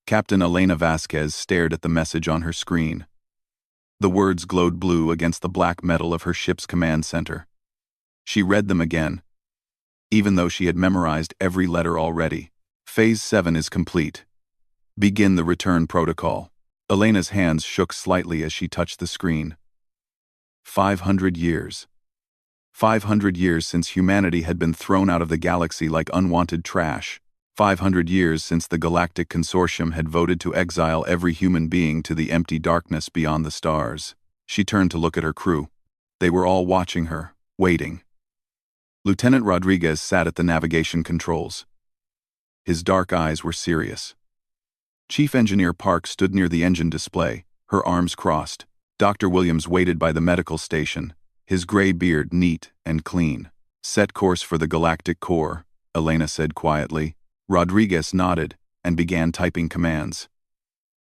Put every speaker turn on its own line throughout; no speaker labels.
Captain Elena Vasquez stared at the message on her screen. The words glowed blue against the black metal of her ship's command center. She read them again, even though she had memorized every letter already. Phase 7 is complete. Begin the return protocol. Elena's hands shook slightly as she touched the screen. 500 years. 500 years since humanity had been thrown out of the galaxy like unwanted trash. 500 years since the Galactic Consortium had voted to exile every human being to the empty darkness beyond the stars. She turned to look at her crew. They were all watching her, waiting. Lieutenant Rodriguez sat at the navigation controls. His dark eyes were serious. Chief Engineer Park stood near the engine display, her arms crossed. Dr. Williams waited by the medical station, his gray beard neat and clean. Set course for the galactic core, Elena said quietly. Rodriguez nodded and began typing commands.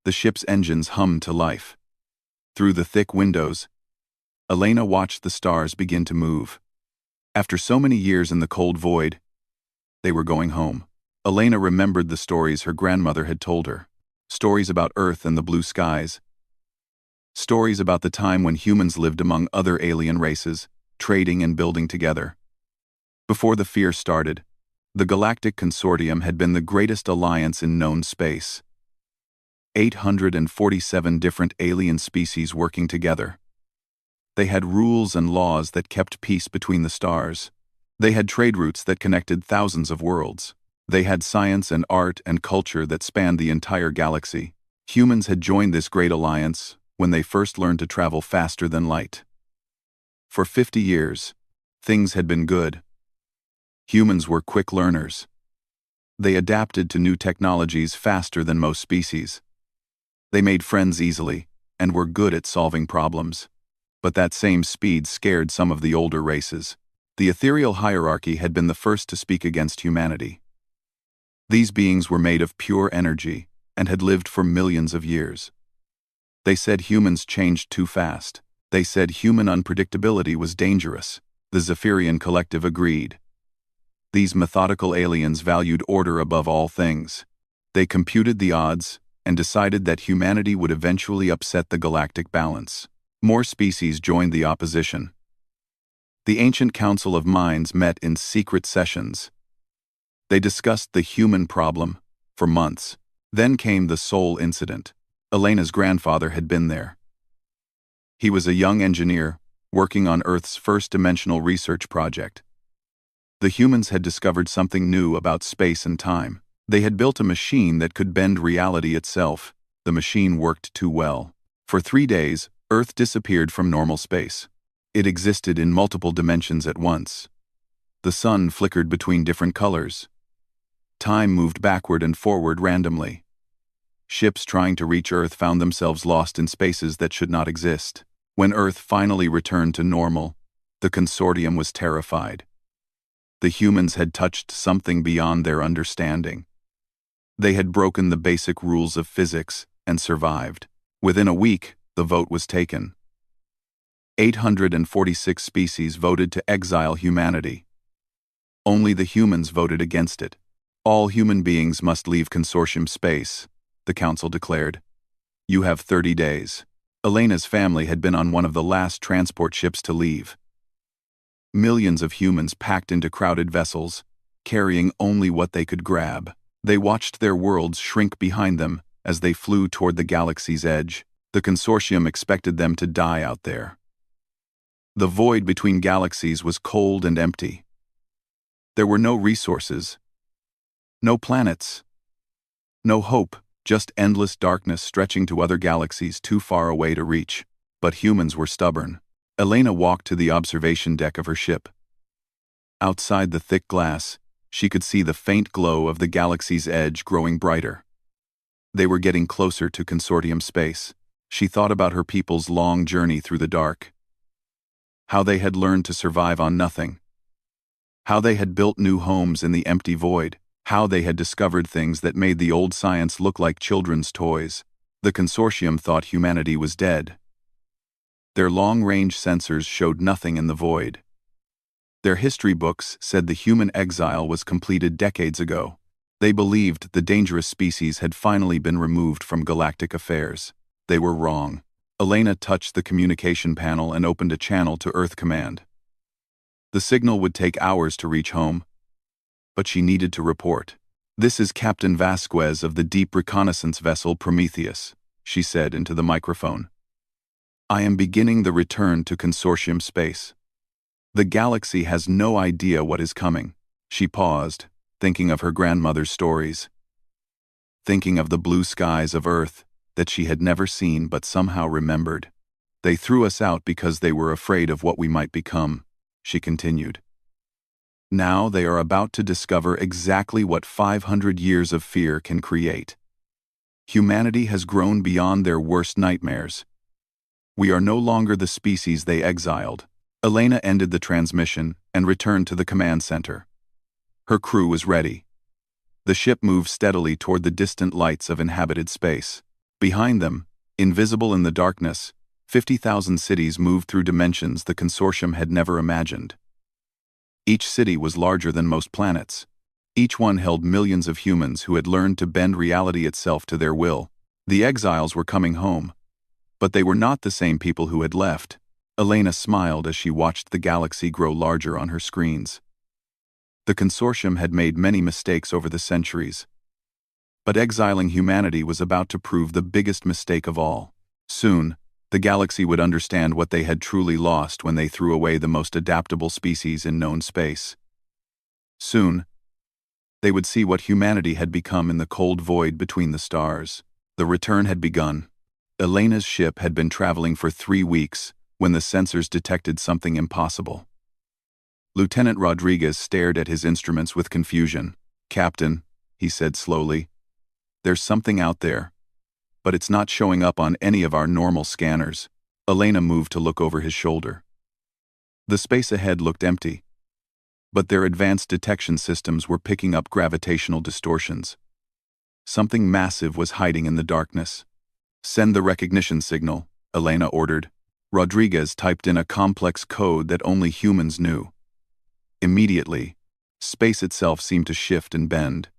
The ship's engines hummed to life. Through the thick windows, Elena watched the stars begin to move. After so many years in the cold void, they were going home. Elena remembered the stories her grandmother had told her. Stories about Earth and the blue skies. Stories about the time when humans lived among other alien races, trading and building together. Before the fear started, the Galactic Consortium had been the greatest alliance in known space. 847 different alien species working together. They had rules and laws that kept peace between the stars. They had trade routes that connected thousands of worlds. They had science and art and culture that spanned the entire galaxy. Humans had joined this great alliance when they first learned to travel faster than light. For 50 years, things had been good. Humans were quick learners. They adapted to new technologies faster than most species. They made friends easily and were good at solving problems. But that same speed scared some of the older races. The ethereal hierarchy had been the first to speak against humanity. These beings were made of pure energy and had lived for millions of years. They said humans changed too fast. They said human unpredictability was dangerous. The Zephyrian collective agreed. These methodical aliens valued order above all things. They computed the odds and decided that humanity would eventually upset the galactic balance. More species joined the opposition. The ancient Council of Minds met in secret sessions. They discussed the human problem for months. Then came the Soul incident. Elena's grandfather had been there. He was a young engineer working on Earth's first dimensional research project. The humans had discovered something new about space and time. They had built a machine that could bend reality itself. The machine worked too well. For 3 days, Earth disappeared from normal space. It existed in multiple dimensions at once. The sun flickered between different colors. Time moved backward and forward randomly. Ships trying to reach Earth found themselves lost in spaces that should not exist. When Earth finally returned to normal, the consortium was terrified. The humans had touched something beyond their understanding. They had broken the basic rules of physics and survived. Within a week, the vote was taken. 846 species voted to exile humanity. Only the humans voted against it. All human beings must leave consortium space, the council declared. You have 30 days. Elena's family had been on one of the last transport ships to leave. Millions of humans packed into crowded vessels, carrying only what they could grab. They watched their worlds shrink behind them as they flew toward the galaxy's edge. The consortium expected them to die out there. The void between galaxies was cold and empty. There were no resources, no planets, no hope, just endless darkness stretching to other galaxies too far away to reach. But humans were stubborn. Elena walked to the observation deck of her ship. Outside the thick glass, she could see the faint glow of the galaxy's edge growing brighter. They were getting closer to consortium space. She thought about her people's long journey through the dark. How they had learned to survive on nothing. How they had built new homes in the empty void. How they had discovered things that made the old science look like children's toys. The consortium thought humanity was dead. Their long-range sensors showed nothing in the void. Their history books said the human exile was completed decades ago. They believed the dangerous species had finally been removed from galactic affairs. They were wrong. Elena touched the communication panel and opened a channel to Earth Command. The signal would take hours to reach home, but she needed to report. "This is Captain Vasquez of the deep reconnaissance vessel Prometheus," she said into the microphone. "I am beginning the return to consortium space. The galaxy has no idea what is coming." She paused, thinking of her grandmother's stories. Thinking of the blue skies of Earth that she had never seen but somehow remembered. "They threw us out because they were afraid of what we might become," she continued. "Now they are about to discover exactly what 500 years of fear can create. Humanity has grown beyond their worst nightmares. We are no longer the species they exiled." Elena ended the transmission and returned to the command center. Her crew was ready. The ship moved steadily toward the distant lights of inhabited space. Behind them, invisible in the darkness, 50,000 cities moved through dimensions the consortium had never imagined. Each city was larger than most planets. Each one held millions of humans who had learned to bend reality itself to their will. The exiles were coming home, but they were not the same people who had left. Elena smiled as she watched the galaxy grow larger on her screens. The consortium had made many mistakes over the centuries, but exiling humanity was about to prove the biggest mistake of all. Soon, the galaxy would understand what they had truly lost when they threw away the most adaptable species in known space. Soon, they would see what humanity had become in the cold void between the stars. The return had begun. Elena's ship had been traveling for 3 weeks when the sensors detected something impossible. Lieutenant Rodriguez stared at his instruments with confusion. "Captain," he said slowly, "there's something out there, but it's not showing up on any of our normal scanners." Elena moved to look over his shoulder. The space ahead looked empty, but their advanced detection systems were picking up gravitational distortions. Something massive was hiding in the darkness. "Send the recognition signal," Elena ordered. Rodriguez typed in a complex code that only humans knew. Immediately, space itself seemed to shift and bend.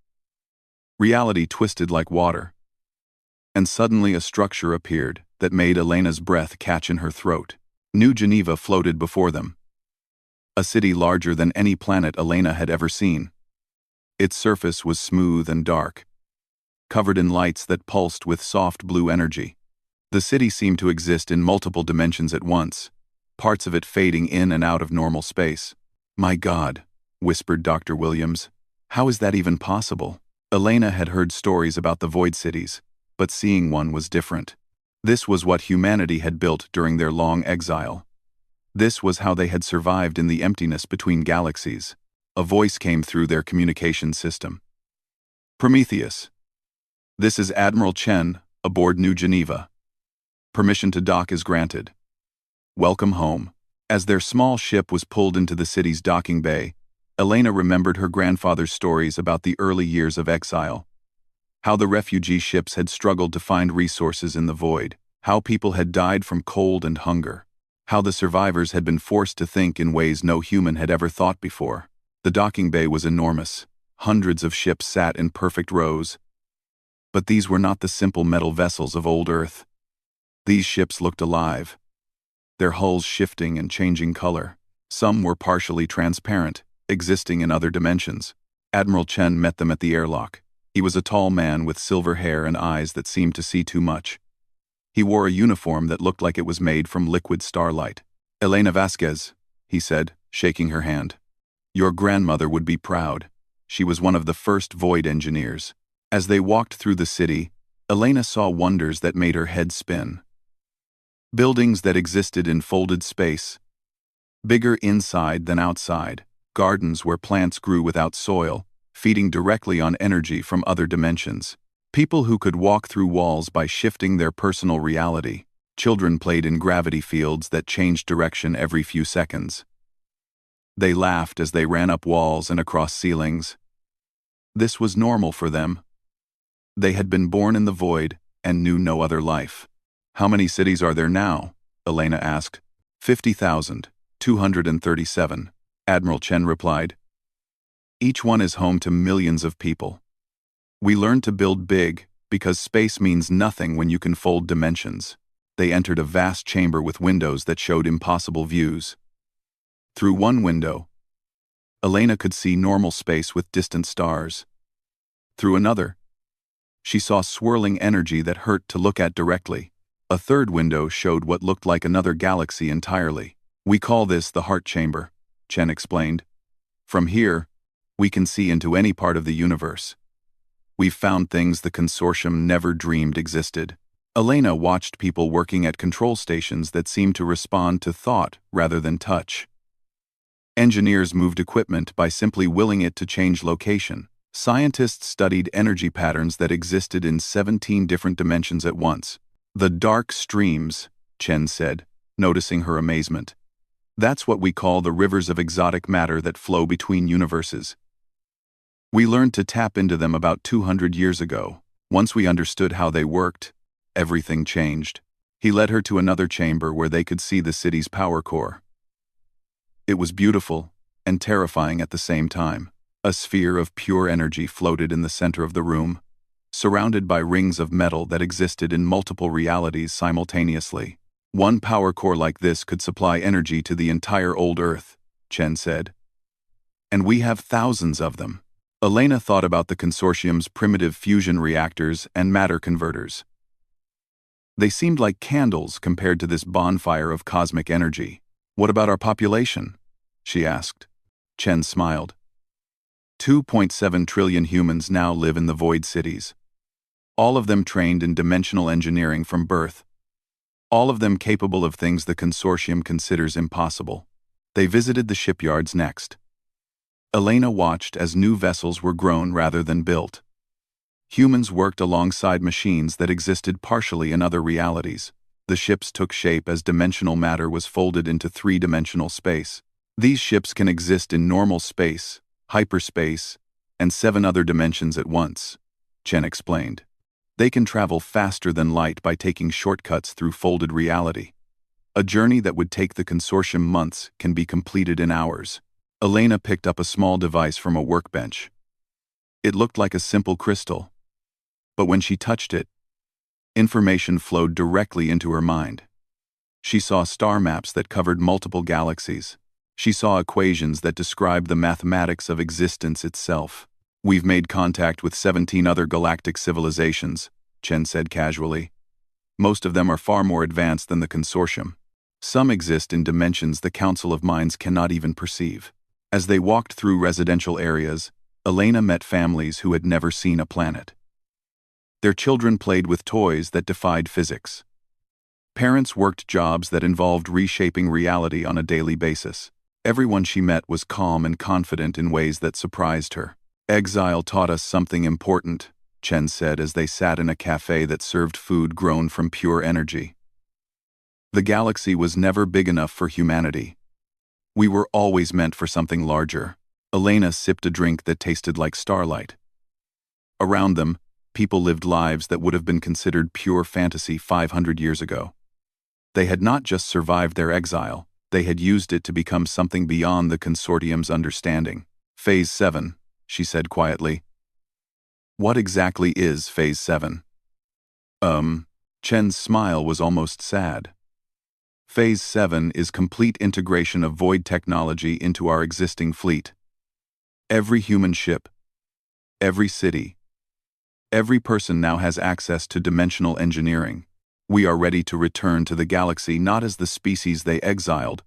Reality twisted like water. And suddenly a structure appeared that made Elena's breath catch in her throat. New Geneva floated before them. A city larger than any planet Elena had ever seen. Its surface was smooth and dark, covered in lights that pulsed with soft blue energy. The city seemed to exist in multiple dimensions at once, parts of it fading in and out of normal space. "My God," whispered Dr. Williams. "How is that even possible?" Elena had heard stories about the void cities, but seeing one was different. This was what humanity had built during their long exile. This was how they had survived in the emptiness between galaxies. A voice came through their communication system. "Prometheus. This is Admiral Chen, aboard New Geneva. Permission to dock is granted. Welcome home." As their small ship was pulled into the city's docking bay, Elena remembered her grandfather's stories about the early years of exile. How the refugee ships had struggled to find resources in the void. How people had died from cold and hunger. How the survivors had been forced to think in ways no human had ever thought before. The docking bay was enormous. Hundreds of ships sat in perfect rows. But these were not the simple metal vessels of old Earth. These ships looked alive, their hulls shifting and changing color. Some were partially transparent, existing in other dimensions. Admiral Chen met them at the airlock. He was a tall man with silver hair and eyes that seemed to see too much. He wore a uniform that looked like it was made from liquid starlight. "Elena Vasquez," he said, shaking her hand. "Your grandmother would be proud. She was one of the first void engineers." As they walked through the city, Elena saw wonders that made her head spin. Buildings that existed in folded space, bigger inside than outside. Gardens where plants grew without soil, feeding directly on energy from other dimensions. People who could walk through walls by shifting their personal reality. Children played in gravity fields that changed direction every few seconds. They laughed as they ran up walls and across ceilings. This was normal for them. They had been born in the void and knew no other life. "How many cities are there now?" Elena asked. 50,237, Admiral Chen replied. "Each one is home to millions of people. We learned to build big, because space means nothing when you can fold dimensions. They entered a vast chamber with windows that showed impossible views. Through one window, Elena could see normal space with distant stars. Through another, she saw swirling energy that hurt to look at directly. A third window showed what looked like another galaxy entirely. We call this the heart chamber, Chen explained. From here, we can see into any part of the universe. We've found things the consortium never dreamed existed. Elena watched people working at control stations that seemed to respond to thought rather than touch. Engineers moved equipment by simply willing it to change location. Scientists studied energy patterns that existed in 17 different dimensions at once. The dark streams, Chen said, noticing her amazement. That's what we call the rivers of exotic matter that flow between universes. We learned to tap into them about 200 years ago. Once we understood how they worked, everything changed. He led her to another chamber where they could see the city's power core. It was beautiful and terrifying at the same time. A sphere of pure energy floated in the center of the room, surrounded by rings of metal that existed in multiple realities simultaneously. One power core like this could supply energy to the entire old Earth, Chen said. And we have thousands of them. Elena thought about the consortium's primitive fusion reactors and matter converters. They seemed like candles compared to this bonfire of cosmic energy. What about our population? She asked. Chen smiled. 2.7 trillion humans now live in the void cities. All of them trained in dimensional engineering from birth. All of them capable of things the consortium considers impossible. They visited the shipyards next. Elena watched as new vessels were grown rather than built. Humans worked alongside machines that existed partially in other realities. The ships took shape as dimensional matter was folded into three-dimensional space. These ships can exist in normal space, hyperspace, and 7 other dimensions at once, Chen explained. They can travel faster than light by taking shortcuts through folded reality. A journey that would take the consortium months can be completed in hours. Elena picked up a small device from a workbench. It looked like a simple crystal, but when she touched it, information flowed directly into her mind. She saw star maps that covered multiple galaxies. She saw equations that described the mathematics of existence itself. We've made contact with 17 other galactic civilizations, Chen said casually. Most of them are far more advanced than the consortium. Some exist in dimensions the Council of Minds cannot even perceive. As they walked through residential areas, Elena met families who had never seen a planet. Their children played with toys that defied physics. Parents worked jobs that involved reshaping reality on a daily basis. Everyone she met was calm and confident in ways that surprised her. Exile taught us something important, Chen said as they sat in a cafe that served food grown from pure energy. The galaxy was never big enough for humanity. We were always meant for something larger. Elena sipped a drink that tasted like starlight. Around them, people lived lives that would have been considered pure fantasy 500 years ago. They had not just survived their exile, they had used it to become something beyond the consortium's understanding. Phase 7, she said quietly. What exactly is Phase 7? Chen's smile was almost sad. Phase 7 is complete integration of void technology into our existing fleet. Every human ship, every city, every person now has access to dimensional engineering. We are ready to return to the galaxy not as the species they exiled,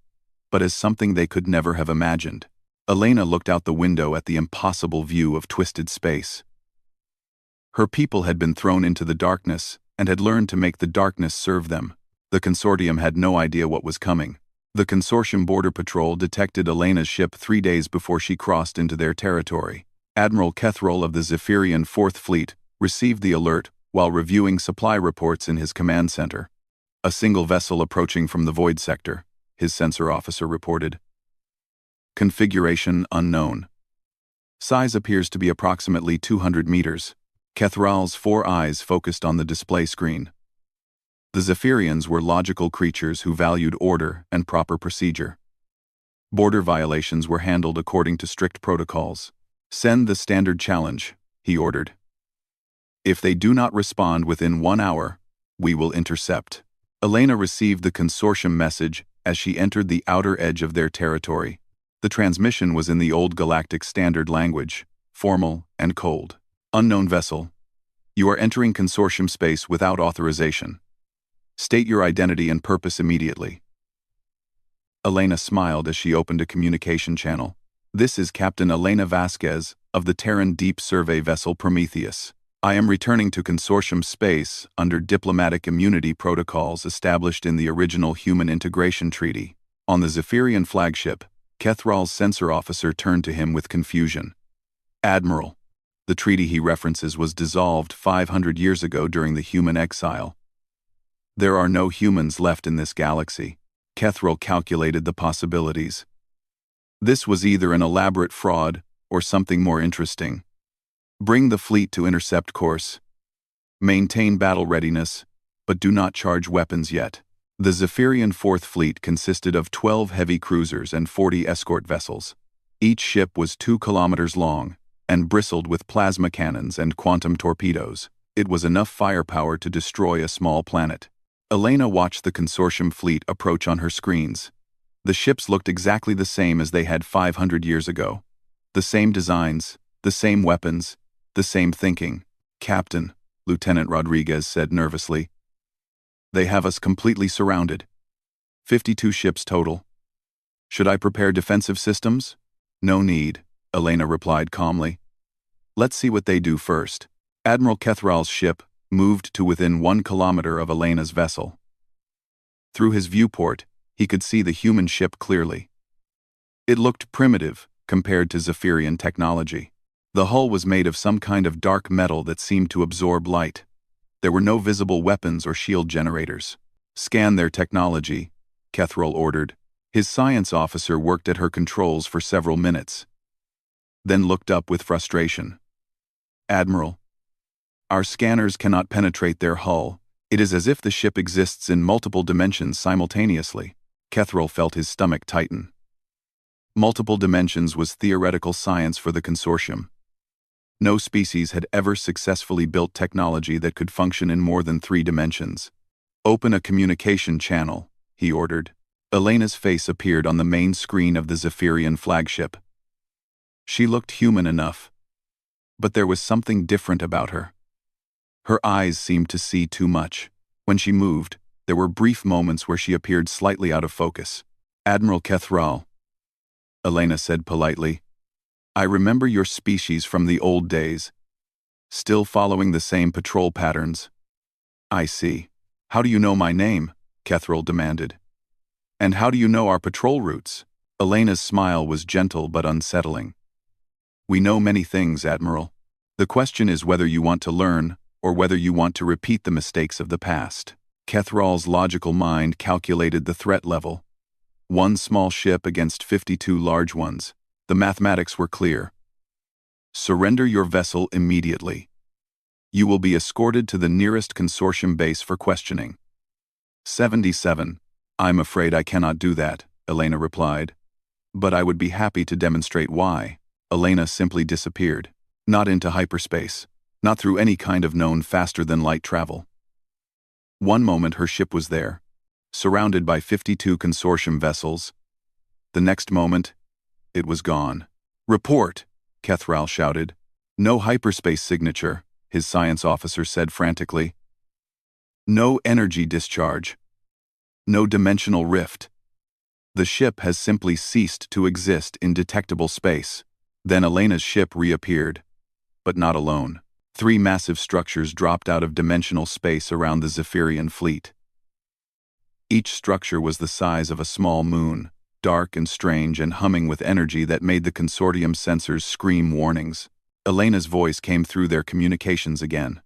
but as something they could never have imagined. Elena looked out the window at the impossible view of twisted space. Her people had been thrown into the darkness and had learned to make the darkness serve them. The consortium had no idea what was coming. The consortium border patrol detected Elena's ship 3 days before she crossed into their territory. Admiral Kethrol of the Zephyrian 4th Fleet received the alert while reviewing supply reports in his command center. A single vessel approaching from the void sector, his sensor officer reported. Configuration unknown. Size appears to be approximately 200 meters. Kethral's 4 eyes focused on the display screen. The Zephyrians were logical creatures who valued order and proper procedure. Border violations were handled according to strict protocols. Send the standard challenge, he ordered. If they do not respond within 1 hour, we will intercept. Elena received the consortium message as she entered the outer edge of their territory. The transmission was in the old galactic standard language, formal and cold. Unknown vessel. You are entering consortium space without authorization. State your identity and purpose immediately. Elena smiled as she opened a communication channel. This is Captain Elena Vasquez of the Terran Deep Survey vessel Prometheus. I am returning to consortium space under diplomatic immunity protocols established in the original Human Integration Treaty. On the Zephyrian flagship, Kethral's sensor officer turned to him with confusion. Admiral, the treaty he references was dissolved 500 years ago during the human exile. There are no humans left in this galaxy. Kethral calculated the possibilities. This was either an elaborate fraud or something more interesting. Bring the fleet to intercept course. Maintain battle readiness, but do not charge weapons yet. The Zephyrian Fourth Fleet consisted of 12 heavy cruisers and 40 escort vessels. Each ship was 2 kilometers long and bristled with plasma cannons and quantum torpedoes. It was enough firepower to destroy a small planet. Elena watched the consortium fleet approach on her screens. The ships looked exactly the same as they had 500 years ago. The same designs, the same weapons, the same thinking. Captain, Lieutenant Rodriguez said nervously. They have us completely surrounded. 52 ships total. Should I prepare defensive systems? No need, Elena replied calmly. Let's see what they do first. Admiral Kethral's ship moved to within 1 kilometer of Elena's vessel. Through his viewport, he could see the human ship clearly. It looked primitive compared to Zephyrian technology. The hull was made of some kind of dark metal that seemed to absorb light. There were no visible weapons or shield generators. Scan their technology, Kethral ordered. His science officer worked at her controls for several minutes, then looked up with frustration. Admiral, our scanners cannot penetrate their hull. It is as if the ship exists in multiple dimensions simultaneously. Kethral felt his stomach tighten. Multiple dimensions was theoretical science for the consortium. No species had ever successfully built technology that could function in more than 3 dimensions. Open a communication channel, he ordered. Elena's face appeared on the main screen of the Zephyrian flagship. She looked human enough, but there was something different about her. Her eyes seemed to see too much. When she moved, there were brief moments where she appeared slightly out of focus. Admiral Kethral, Elena said politely, I remember your species from the old days. Still following the same patrol patterns. I see. How do you know my name? Kethral demanded. And how do you know our patrol routes? Elena's smile was gentle but unsettling. We know many things, Admiral. The question is whether you want to learn or whether you want to repeat the mistakes of the past. Kethral's logical mind calculated the threat level. 1 small ship against 52 large ones. The mathematics were clear. Surrender your vessel immediately. You will be escorted to the nearest consortium base for questioning. 77. I'm afraid I cannot do that, Elena replied. But I would be happy to demonstrate why. Elena simply disappeared. Not into hyperspace. Not through any kind of known faster-than-light travel. One moment her ship was there, surrounded by 52 consortium vessels. The next moment, it was gone. Report, Kethral shouted. No hyperspace signature, his science officer said frantically. No energy discharge. No dimensional rift. The ship has simply ceased to exist in detectable space. Then Elena's ship reappeared, but not alone. 3 massive structures dropped out of dimensional space around the Zephyrian fleet. Each structure was the size of a small moon, dark and strange and humming with energy that made the consortium sensors scream warnings. Elena's voice came through their communications again.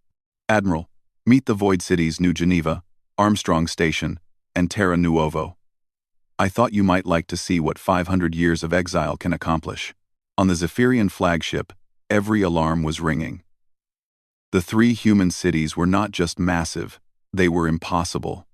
Admiral, meet the Void Cities New Geneva, Armstrong Station, and Terra Nuovo. I thought you might like to see what 500 years of exile can accomplish. On the Zephyrian flagship, every alarm was ringing. The 3 human cities were not just massive, they were impossible.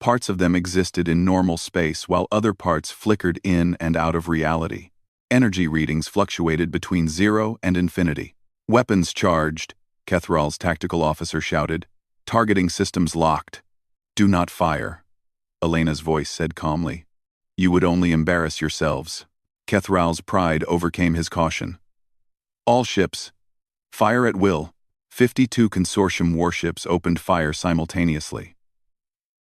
Parts of them existed in normal space while other parts flickered in and out of reality. Energy readings fluctuated between 0 and infinity. Weapons charged, Kethral's tactical officer shouted. Targeting systems locked. Do not fire, Elena's voice said calmly. You would only embarrass yourselves. Kethral's pride overcame his caution. All ships, fire at will. 52 consortium warships opened fire simultaneously.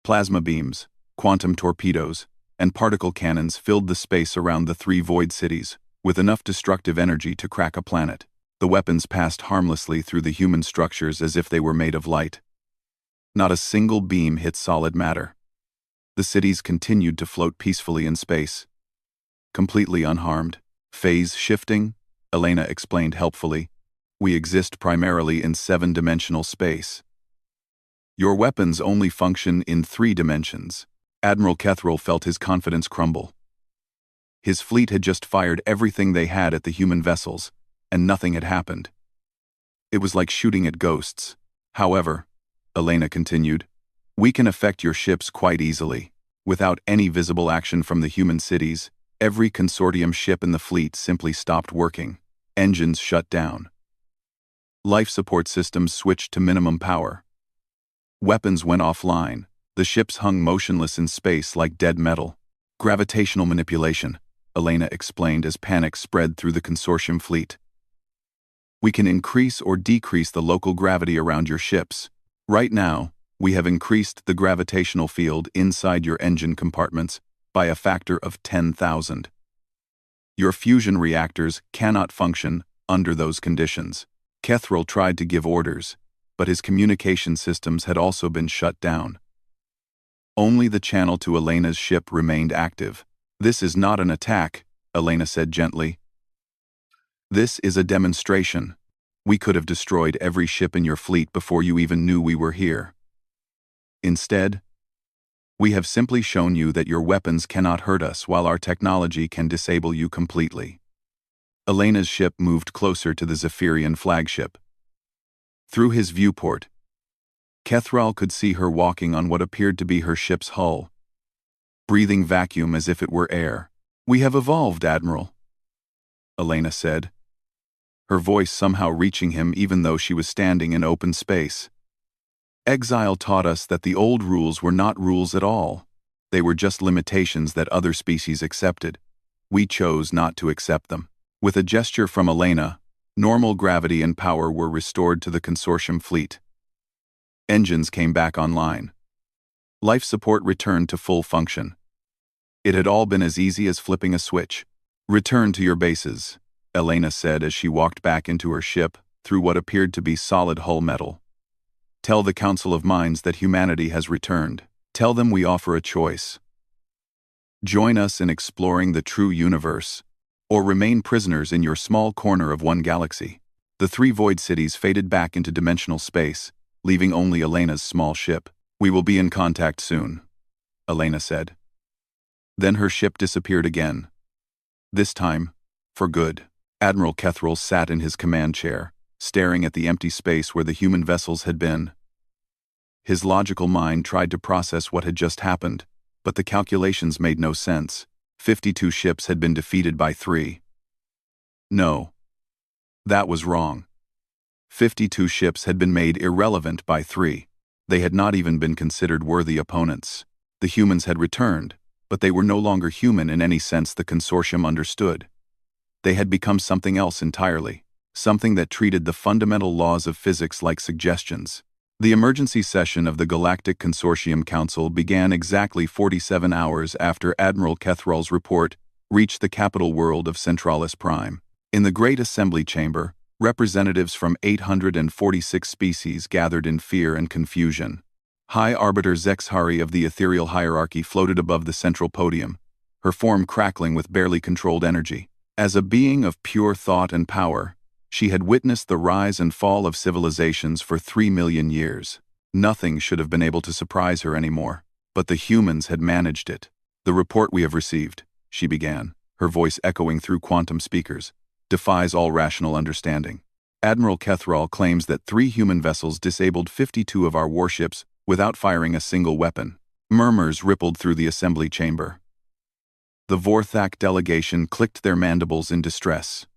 Plasma beams, quantum torpedoes, and particle cannons filled the space around the three void cities, with enough destructive energy to crack a planet. The weapons passed harmlessly through the human structures as if they were made of light. Not a single beam hit solid matter. The cities continued to float peacefully in space, completely unharmed. Phase shifting, Elena explained helpfully. We exist primarily in 7-dimensional space. Your weapons only function in 3 dimensions. Admiral Kethral felt his confidence crumble. His fleet had just fired everything they had at the human vessels, and nothing had happened. It was like shooting at ghosts. However, Elena continued, we can affect your ships quite easily. Without any visible action from the human cities, every consortium ship in the fleet simply stopped working. Engines shut down. Life support systems switched to minimum power. Weapons went offline. The ships hung motionless in space like dead metal. Gravitational manipulation, Elena explained as panic spread through the consortium fleet. We can increase or decrease the local gravity around your ships. Right now, we have increased the gravitational field inside your engine compartments by a factor of 10,000. Your fusion reactors cannot function under those conditions. Kethral tried to give orders, but his communication systems had also been shut down. Only the channel to Elena's ship remained active. This is not an attack, Elena said gently. This is a demonstration. We could have destroyed every ship in your fleet before you even knew we were here. Instead, we have simply shown you that your weapons cannot hurt us while our technology can disable you completely. Elena's ship moved closer to the Zephyrian flagship. Through his viewport, Kethral could see her walking on what appeared to be her ship's hull, breathing vacuum as if it were air. We have evolved, Admiral, Elena said, her voice somehow reaching him even though she was standing in open space. Exile taught us that the old rules were not rules at all. They were just limitations that other species accepted. We chose not to accept them. With a gesture from Elena, normal gravity and power were restored to the consortium fleet. Engines came back online. Life support returned to full function. It had all been as easy as flipping a switch. Return to your bases, Elena said as she walked back into her ship through what appeared to be solid hull metal. Tell the Council of Minds that humanity has returned. Tell them we offer a choice. Join us in exploring the true universe, or remain prisoners in your small corner of one galaxy. The 3 void cities faded back into dimensional space, leaving only Elena's small ship. We will be in contact soon, Elena said. Then her ship disappeared again. This time, for good. Admiral Kethral sat in his command chair, staring at the empty space where the human vessels had been. His logical mind tried to process what had just happened, but the calculations made no sense. 52 ships had been defeated by 3. No. That was wrong. 52 ships had been made irrelevant by 3. They had not even been considered worthy opponents. The humans had returned, but they were no longer human in any sense the consortium understood. They had become something else entirely, something that treated the fundamental laws of physics like suggestions. The emergency session of the Galactic Consortium Council began exactly 47 hours after Admiral Kethral's report reached the capital world of Centralis Prime. In the Great Assembly Chamber, representatives from 846 species gathered in fear and confusion. High Arbiter Zexhari of the ethereal hierarchy floated above the central podium, her form crackling with barely controlled energy. As a being of pure thought and power, she had witnessed the rise and fall of civilizations for 3 million years. Nothing should have been able to surprise her anymore, but the humans had managed it. The report we have received, she began, her voice echoing through quantum speakers, defies all rational understanding. Admiral Kethral claims that 3 human vessels disabled 52 of our warships without firing a single weapon. Murmurs rippled through the assembly chamber. The Vorthak delegation clicked their mandibles in distress.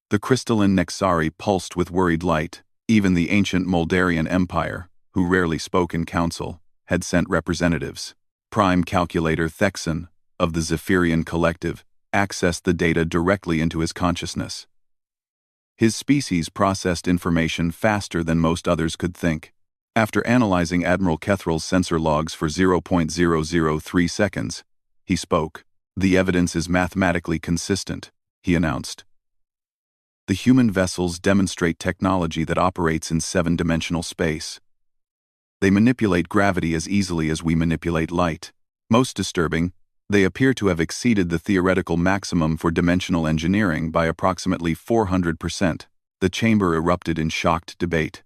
The crystalline Nexari pulsed with worried light. Even the ancient Moldarian Empire, who rarely spoke in council, had sent representatives. Prime Calculator Thexan, of the Zephyrian Collective, accessed the data directly into his consciousness. His species processed information faster than most others could think. After analyzing Admiral Kethral's sensor logs for 0.003 seconds, he spoke. "The evidence is mathematically consistent," he announced. "The human vessels demonstrate technology that operates in 7-dimensional space. They manipulate gravity as easily as we manipulate light. Most disturbing, they appear to have exceeded the theoretical maximum for dimensional engineering by approximately 400%. The chamber erupted in shocked debate.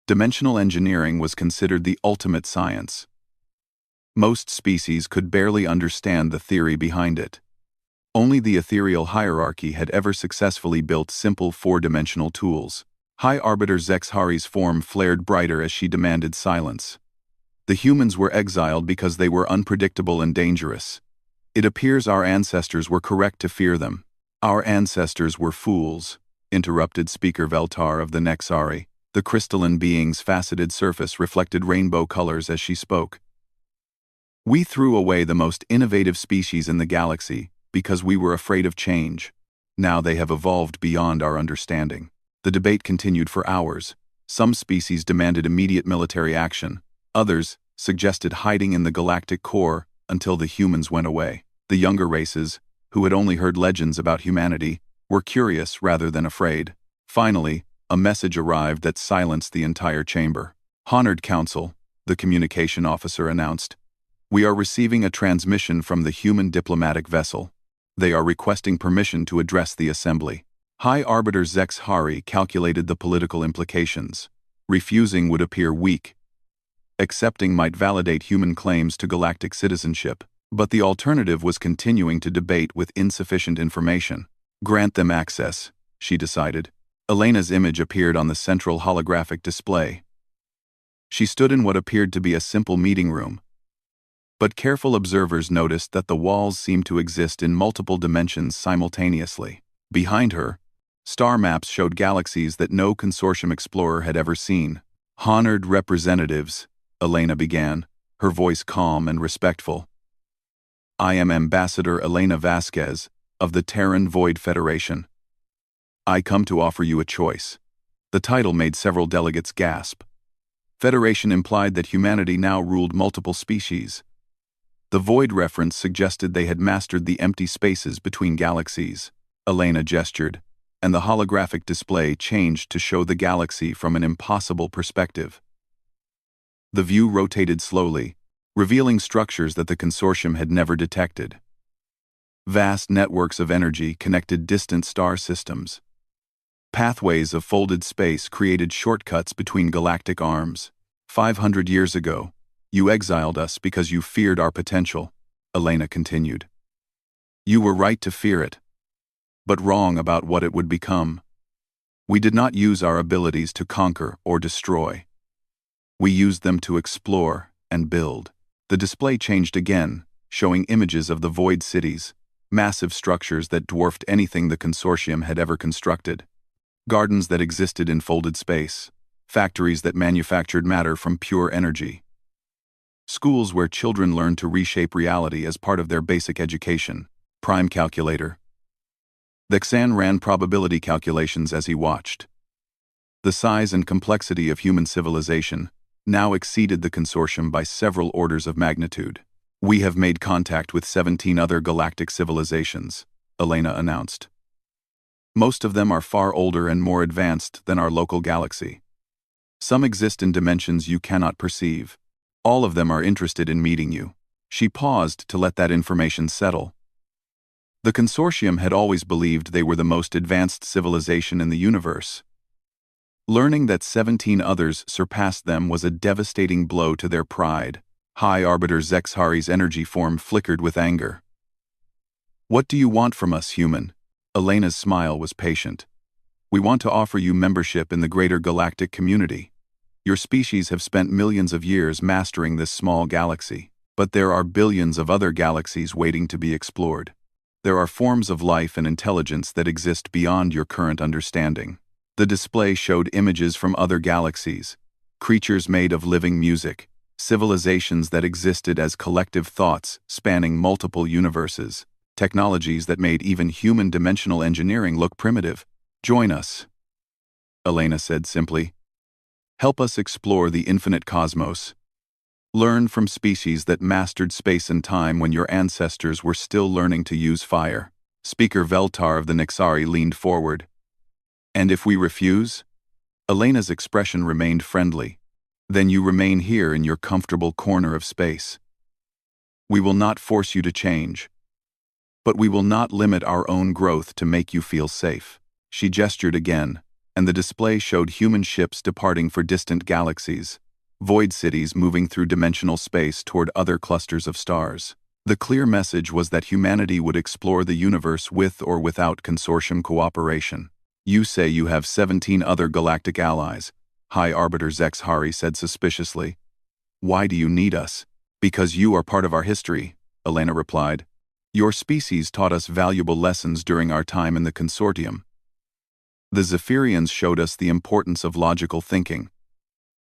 Dimensional engineering was considered the ultimate science. Most species could barely understand the theory behind it. Only the ethereal hierarchy had ever successfully built simple 4-dimensional tools. High Arbiter Zexhari's form flared brighter as she demanded silence. The humans were exiled because they were unpredictable and dangerous. It appears our ancestors were correct to fear them. "Our ancestors were fools," interrupted Speaker Veltar of the Nexari. The crystalline being's faceted surface reflected rainbow colors as she spoke. "We threw away the most innovative species in the galaxy because we were afraid of change. Now they have evolved beyond our understanding." The debate continued for hours. Some species demanded immediate military action. Others suggested hiding in the galactic core until the humans went away. The younger races, who had only heard legends about humanity, were curious rather than afraid. Finally, a message arrived that silenced the entire chamber. "Honored Council," the communication officer announced. "We are receiving a transmission from the human diplomatic vessel. They are requesting permission to address the assembly." High Arbiter Zexhari calculated the political implications. Refusing would appear weak. Accepting might validate human claims to galactic citizenship, but the alternative was continuing to debate with insufficient information. "Grant them access," she decided. Elena's image appeared on the central holographic display. She stood in what appeared to be a simple meeting room. But careful observers noticed that the walls seemed to exist in multiple dimensions simultaneously. Behind her, star maps showed galaxies that no consortium explorer had ever seen. "Honored representatives," Elena began, her voice calm and respectful. "I am Ambassador Elena Vasquez of the Terran Void Federation. I come to offer you a choice." The title made several delegates gasp. Federation implied that humanity now ruled multiple species. The Void reference suggested they had mastered the empty spaces between galaxies. Elena gestured, and the holographic display changed to show the galaxy from an impossible perspective. The view rotated slowly, revealing structures that the consortium had never detected. Vast networks of energy connected distant star systems. Pathways of folded space created shortcuts between galactic arms. 500 years ago, you exiled us because you feared our potential," Elena continued. "You were right to fear it, but wrong about what it would become. We did not use our abilities to conquer or destroy. We used them to explore and build." The display changed again, showing images of the void cities, massive structures that dwarfed anything the consortium had ever constructed. Gardens that existed in folded space, factories that manufactured matter from pure energy. Schools where children learned to reshape reality as part of their basic education. Prime Calculator. Thexan ran probability calculations as he watched. The size and complexity of human civilization now exceeded the consortium by several orders of magnitude. "We have made contact with 17 other galactic civilizations," Elena announced. "Most of them are far older and more advanced than our local galaxy. Some exist in dimensions you cannot perceive. All of them are interested in meeting you." She paused to let that information settle. The consortium had always believed they were the most advanced civilization in the universe. Learning that 17 others surpassed them was a devastating blow to their pride. High Arbiter Zexhari's energy form flickered with anger. "What do you want from us, human?" Elena's smile was patient. "We want to offer you membership in the greater galactic community. Your species have spent millions of years mastering this small galaxy, but there are billions of other galaxies waiting to be explored. There are forms of life and intelligence that exist beyond your current understanding. The display showed images from other galaxies, creatures made of living music, civilizations that existed as collective thoughts spanning multiple universes, technologies that made even human dimensional engineering look primitive. "Join us," Elena said simply. "Help us explore the infinite cosmos. Learn from species that mastered space and time when your ancestors were still learning to use fire." Speaker Veltar of the Nexari leaned forward. "And if we refuse?" Elena's expression remained friendly. "Then you remain here in your comfortable corner of space. We will not force you to change. But we will not limit our own growth to make you feel safe." She gestured again, and the display showed human ships departing for distant galaxies, void cities moving through dimensional space toward other clusters of stars. The clear message was that humanity would explore the universe with or without consortium cooperation. "You say you have 17 other galactic allies," High Arbiter Zex Hari said suspiciously. "Why do you need us?" "Because you are part of our history," Elena replied. "Your species taught us valuable lessons during our time in the consortium. The Zephyrians showed us the importance of logical thinking.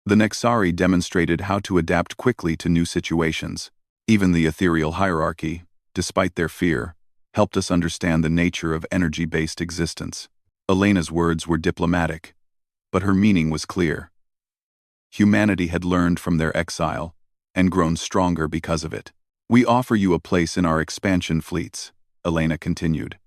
The Nexari demonstrated how to adapt quickly to new situations. Even the ethereal hierarchy, despite their fear, helped us understand the nature of energy-based existence." Elena's words were diplomatic, but her meaning was clear. Humanity had learned from their exile and grown stronger because of it. "We offer you a place in our expansion fleets," Elena continued.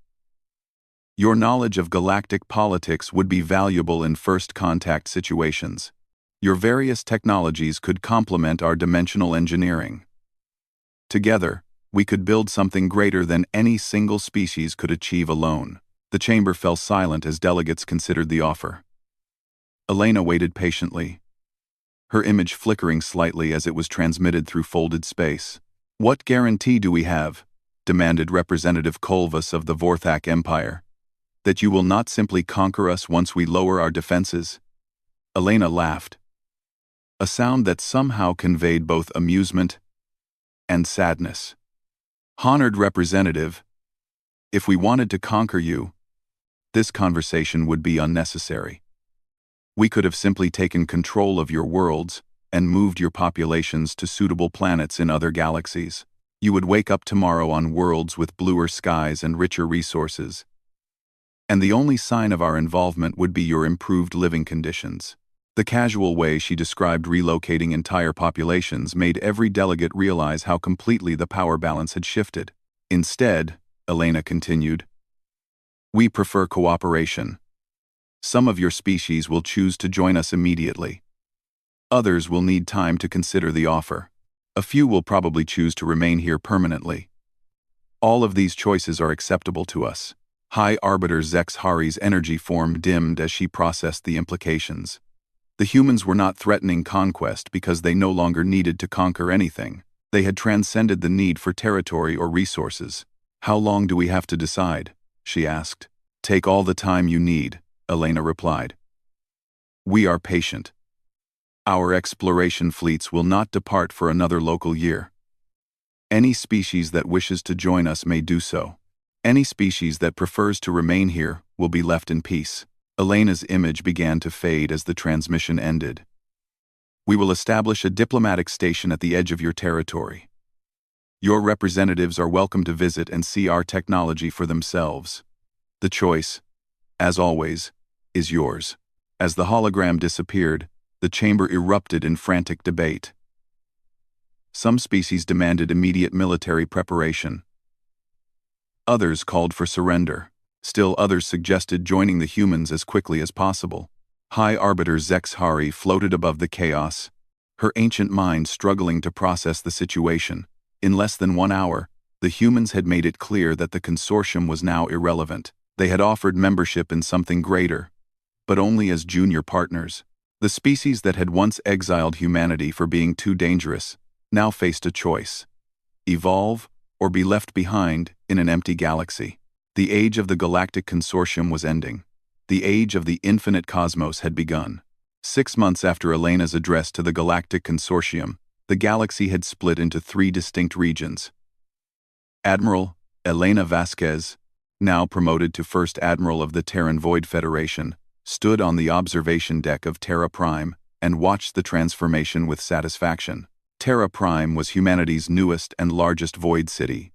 "Your knowledge of galactic politics would be valuable in first contact situations. Your various technologies could complement our dimensional engineering. Together, we could build something greater than any single species could achieve alone." The chamber fell silent as delegates considered the offer. Elena waited patiently, her image flickering slightly as it was transmitted through folded space. "What guarantee do we have?" demanded Representative Kolvas of the Vorthak Empire. "That you will not simply conquer us once we lower our defenses?" Elena laughed, a sound that somehow conveyed both amusement and sadness. "Honored Representative, if we wanted to conquer you, this conversation would be unnecessary. We could have simply taken control of your worlds and moved your populations to suitable planets in other galaxies. You would wake up tomorrow on worlds with bluer skies and richer resources. And the only sign of our involvement would be your improved living conditions." The casual way she described relocating entire populations made every delegate realize how completely the power balance had shifted. "Instead," Elena continued, "we prefer cooperation. Some of your species will choose to join us immediately. Others will need time to consider the offer. A few will probably choose to remain here permanently. All of these choices are acceptable to us." High Arbiter Zex Hari's energy form dimmed as she processed the implications. The humans were not threatening conquest because they no longer needed to conquer anything. They had transcended the need for territory or resources. "How long do we have to decide?" she asked. "Take all the time you need," Elena replied. "We are patient. Our exploration fleets will not depart for another local year. Any species that wishes to join us may do so. Any species that prefers to remain here will be left in peace." Elena's image began to fade as the transmission ended. "We will establish a diplomatic station at the edge of your territory. Your representatives are welcome to visit and see our technology for themselves. The choice, as always, is yours." As the hologram disappeared, the chamber erupted in frantic debate. Some species demanded immediate military preparation. Others called for surrender. Still others suggested joining the humans as quickly as possible. High Arbiter Zex Hari floated above the chaos, her ancient mind struggling to process the situation. In less than 1 hour, the humans had made it clear that the consortium was now irrelevant. They had offered membership in something greater, but only as junior partners. The species that had once exiled humanity for being too dangerous now faced a choice: evolve or be left behind in an empty galaxy. The age of the Galactic Consortium was ending. The age of the infinite cosmos had begun. 6 months after Elena's address to the Galactic Consortium, the galaxy had split into 3 distinct regions. Admiral Elena Vasquez, now promoted to First Admiral of the Terran Void Federation, stood on the observation deck of Terra Prime and watched the transformation with satisfaction. Terra Prime was humanity's newest and largest void city.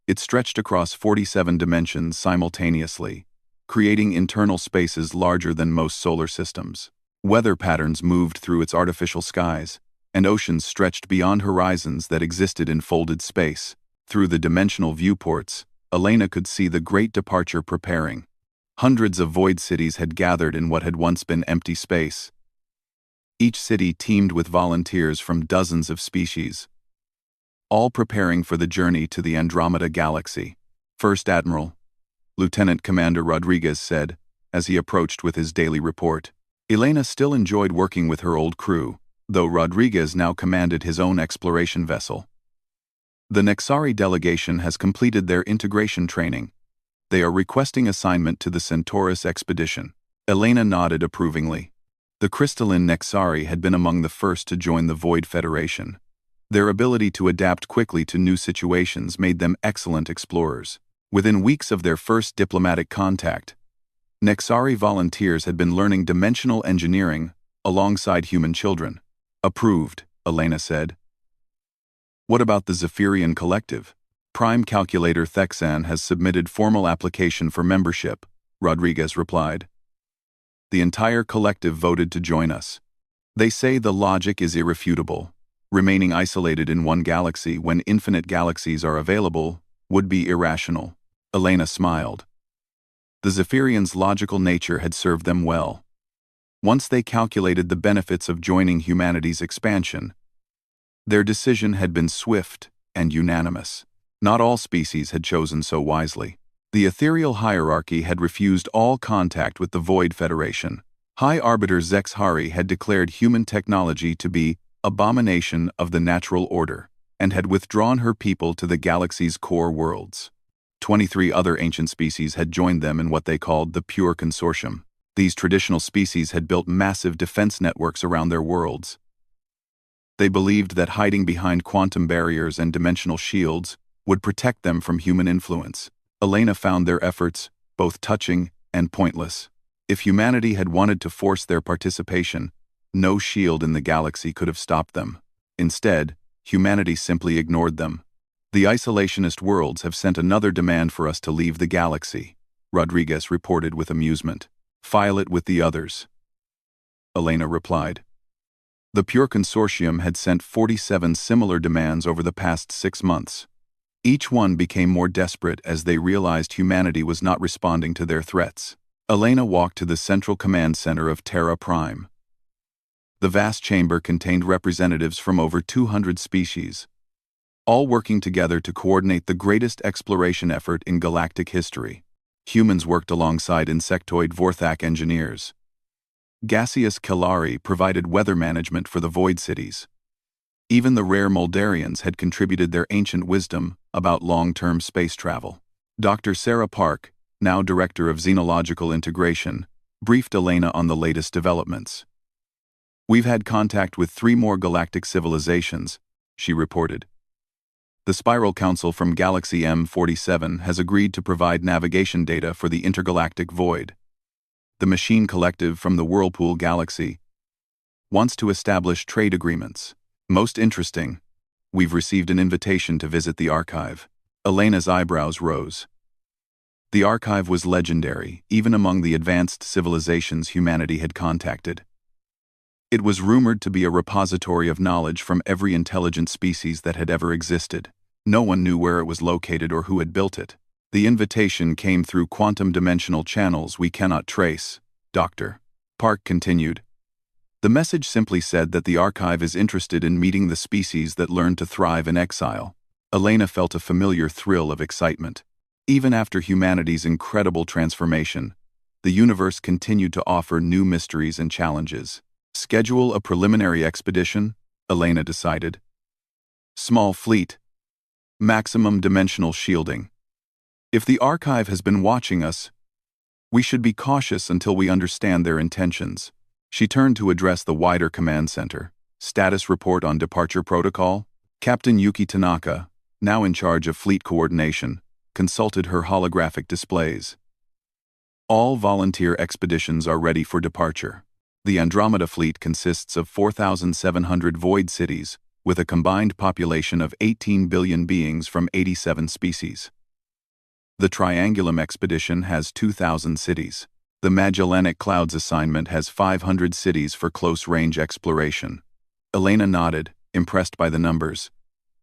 It stretched across 47 dimensions simultaneously, creating internal spaces larger than most solar systems. Weather patterns moved through its artificial skies, and oceans stretched beyond horizons that existed in folded space. Through the dimensional viewports, Elena could see the great departure preparing. Hundreds of void cities had gathered in what had once been empty space. Each city teemed with volunteers from dozens of species, all preparing for the journey to the Andromeda Galaxy. First Admiral, Lieutenant Commander Rodriguez said, as he approached with his daily report. Elena still enjoyed working with her old crew, though Rodriguez now commanded his own exploration vessel. The Nexari delegation has completed their integration training. They are requesting assignment to the Centaurus expedition. Elena nodded approvingly. The crystalline Nexari had been among the first to join the Void Federation. Their ability to adapt quickly to new situations made them excellent explorers. Within weeks of their first diplomatic contact, Nexari volunteers had been learning dimensional engineering alongside human children. Approved, Elena said. What about the Zephyrian Collective? Prime Calculator Thexan has submitted formal application for membership, Rodriguez replied. The entire collective voted to join us. They say the logic is irrefutable. Remaining isolated in one galaxy when infinite galaxies are available would be irrational. Elena smiled. The Zephyrians' logical nature had served them well. Once they calculated the benefits of joining humanity's expansion, their decision had been swift and unanimous. Not all species had chosen so wisely. The ethereal hierarchy had refused all contact with the Void Federation. High Arbiter Zex Hari had declared human technology to be abomination of the natural order, and had withdrawn her people to the galaxy's core worlds. 23 other ancient species had joined them in what they called the Pure Consortium. These traditional species had built massive defense networks around their worlds. They believed that hiding behind quantum barriers and dimensional shields would protect them from human influence. Elena found their efforts both touching and pointless. If humanity had wanted to force their participation, no shield in the galaxy could have stopped them. Instead, humanity simply ignored them. The isolationist worlds have sent another demand for us to leave the galaxy, Rodriguez reported with amusement. File it with the others, Elena replied. The Pure Consortium had sent 47 similar demands over the past 6 months. Each one became more desperate as they realized humanity was not responding to their threats. Elena walked to the central command center of Terra Prime. The vast chamber contained representatives from over 200 species, all working together to coordinate the greatest exploration effort in galactic history. Humans worked alongside insectoid Vorthak engineers. Gaseous Kelari provided weather management for the void cities. Even the rare Moldarians had contributed their ancient wisdom about long-term space travel. Dr. Sarah Park, now Director of Xenological Integration, briefed Elena on the latest developments. We've had contact with 3 more galactic civilizations, she reported. The Spiral Council from Galaxy M47 has agreed to provide navigation data for the intergalactic void. The Machine Collective from the Whirlpool Galaxy wants to establish trade agreements. Most interesting, we've received an invitation to visit the archive. Elena's eyebrows rose. The archive was legendary, even among the advanced civilizations humanity had contacted. It was rumored to be a repository of knowledge from every intelligent species that had ever existed. No one knew where it was located or who had built it. The invitation came through quantum-dimensional channels we cannot trace, Dr. Park continued. The message simply said that the archive is interested in meeting the species that learned to thrive in exile. Elena felt a familiar thrill of excitement. Even after humanity's incredible transformation, the universe continued to offer new mysteries and challenges. Schedule a preliminary expedition, Elena decided. Small fleet. Maximum dimensional shielding. If the archive has been watching us, we should be cautious until we understand their intentions. She turned to address the wider command center. Status report on departure protocol. Captain Yuki Tanaka, now in charge of fleet coordination, consulted her holographic displays. All volunteer expeditions are ready for departure. The Andromeda fleet consists of 4,700 void cities, with a combined population of 18 billion beings from 87 species. The Triangulum expedition has 2,000 cities. The Magellanic Clouds assignment has 500 cities for close-range exploration. Elena nodded, impressed by the numbers.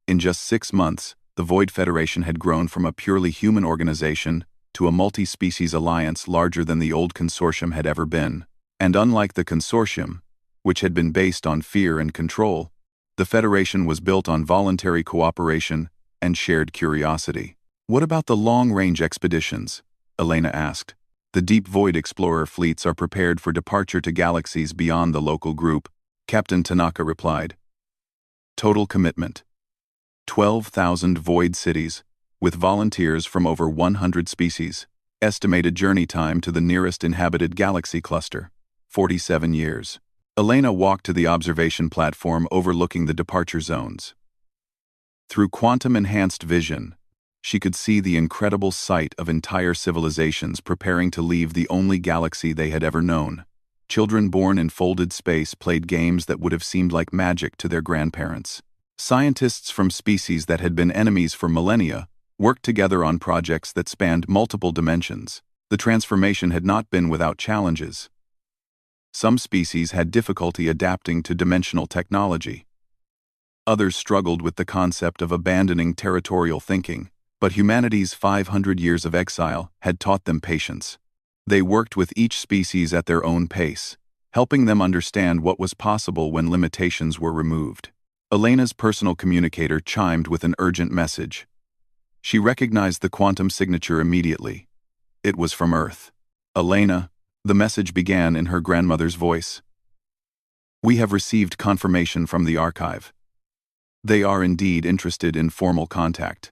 In just 6 months, the Void Federation had grown from a purely human organization to a multi-species alliance larger than the old consortium had ever been. And unlike the consortium, which had been based on fear and control, the Federation was built on voluntary cooperation and shared curiosity. What about the long-range expeditions? Elena asked. The deep void explorer fleets are prepared for departure to galaxies beyond the local group, Captain Tanaka replied. Total commitment: 12,000 void cities, with volunteers from over 100 species. Estimated journey time to the nearest inhabited galaxy cluster: 47 years. Elena walked to the observation platform overlooking the departure zones. Through quantum-enhanced vision, she could see the incredible sight of entire civilizations preparing to leave the only galaxy they had ever known. Children born in folded space played games that would have seemed like magic to their grandparents. Scientists from species that had been enemies for millennia worked together on projects that spanned multiple dimensions. The transformation had not been without challenges. Some species had difficulty adapting to dimensional technology. Others struggled with the concept of abandoning territorial thinking. But humanity's 500 years of exile had taught them patience. They worked with each species at their own pace, helping them understand what was possible when limitations were removed. Elena's personal communicator chimed with an urgent message. She recognized the quantum signature immediately. It was from Earth. Elena, the message began in her grandmother's voice. We have received confirmation from the archive. They are indeed interested in formal contact.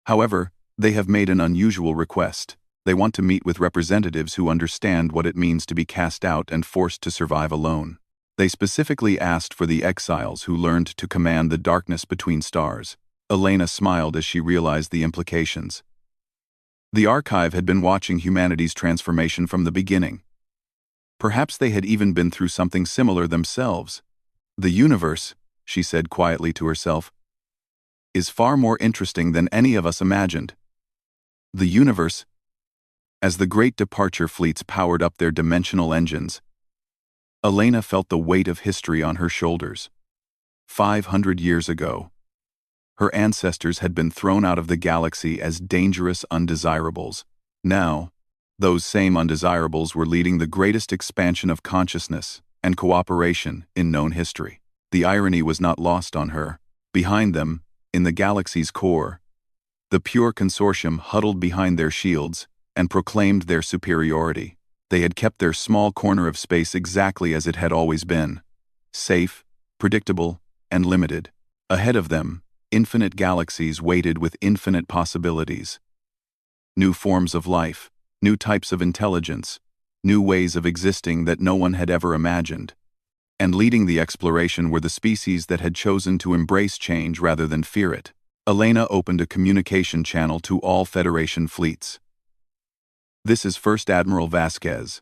However, they have made an unusual request. They want to meet with representatives who understand what it means to be cast out and forced to survive alone. They specifically asked for the exiles who learned to command the darkness between stars. Elena smiled as she realized the implications. The archive had been watching humanity's transformation from the beginning. Perhaps they had even been through something similar themselves. The universe, she said quietly to herself, is far more interesting than any of us imagined. The universe. As the great departure fleets powered up their dimensional engines, Elena felt the weight of history on her shoulders. 500 years ago, her ancestors had been thrown out of the galaxy as dangerous undesirables. Now, those same undesirables were leading the greatest expansion of consciousness and cooperation in known history. The irony was not lost on her. Behind them, in the galaxy's core, the pure consortium huddled behind their shields and proclaimed their superiority. They had kept their small corner of space exactly as it had always been: safe, predictable, and limited. Ahead of them, infinite galaxies waited with infinite possibilities. New forms of life, new types of intelligence, new ways of existing that no one had ever imagined. And leading the exploration were the species that had chosen to embrace change rather than fear it. Elena opened a communication channel to all Federation fleets. This is First Admiral Vasquez.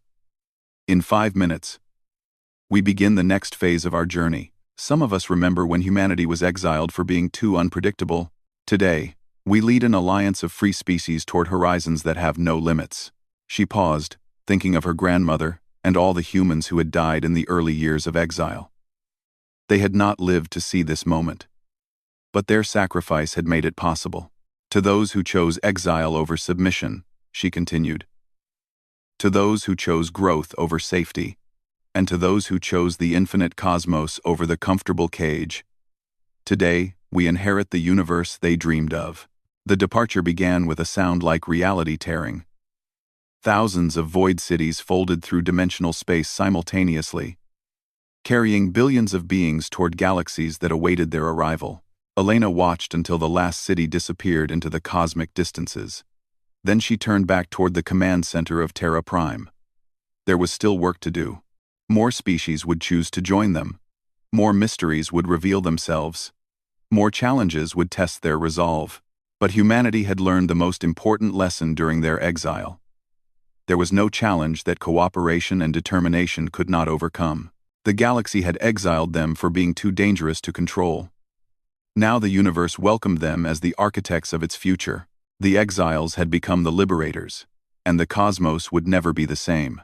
In 5 minutes, we begin the next phase of our journey. Some of us remember when humanity was exiled for being too unpredictable. Today, we lead an alliance of free species toward horizons that have no limits. She paused, thinking of her grandmother and all the humans who had died in the early years of exile. They had not lived to see this moment, but their sacrifice had made it possible. To those who chose exile over submission, she continued. To those who chose growth over safety, and to those who chose the infinite cosmos over the comfortable cage. Today, we inherit the universe they dreamed of. The departure began with a sound like reality tearing. Thousands of void cities folded through dimensional space simultaneously, carrying billions of beings toward galaxies that awaited their arrival. Elena watched until the last city disappeared into the cosmic distances. Then she turned back toward the command center of Terra Prime. There was still work to do. More species would choose to join them. More mysteries would reveal themselves. More challenges would test their resolve. But humanity had learned the most important lesson during their exile. There was no challenge that cooperation and determination could not overcome. The galaxy had exiled them for being too dangerous to control. Now the universe welcomed them as the architects of its future. The exiles had become the liberators, and the cosmos would never be the same.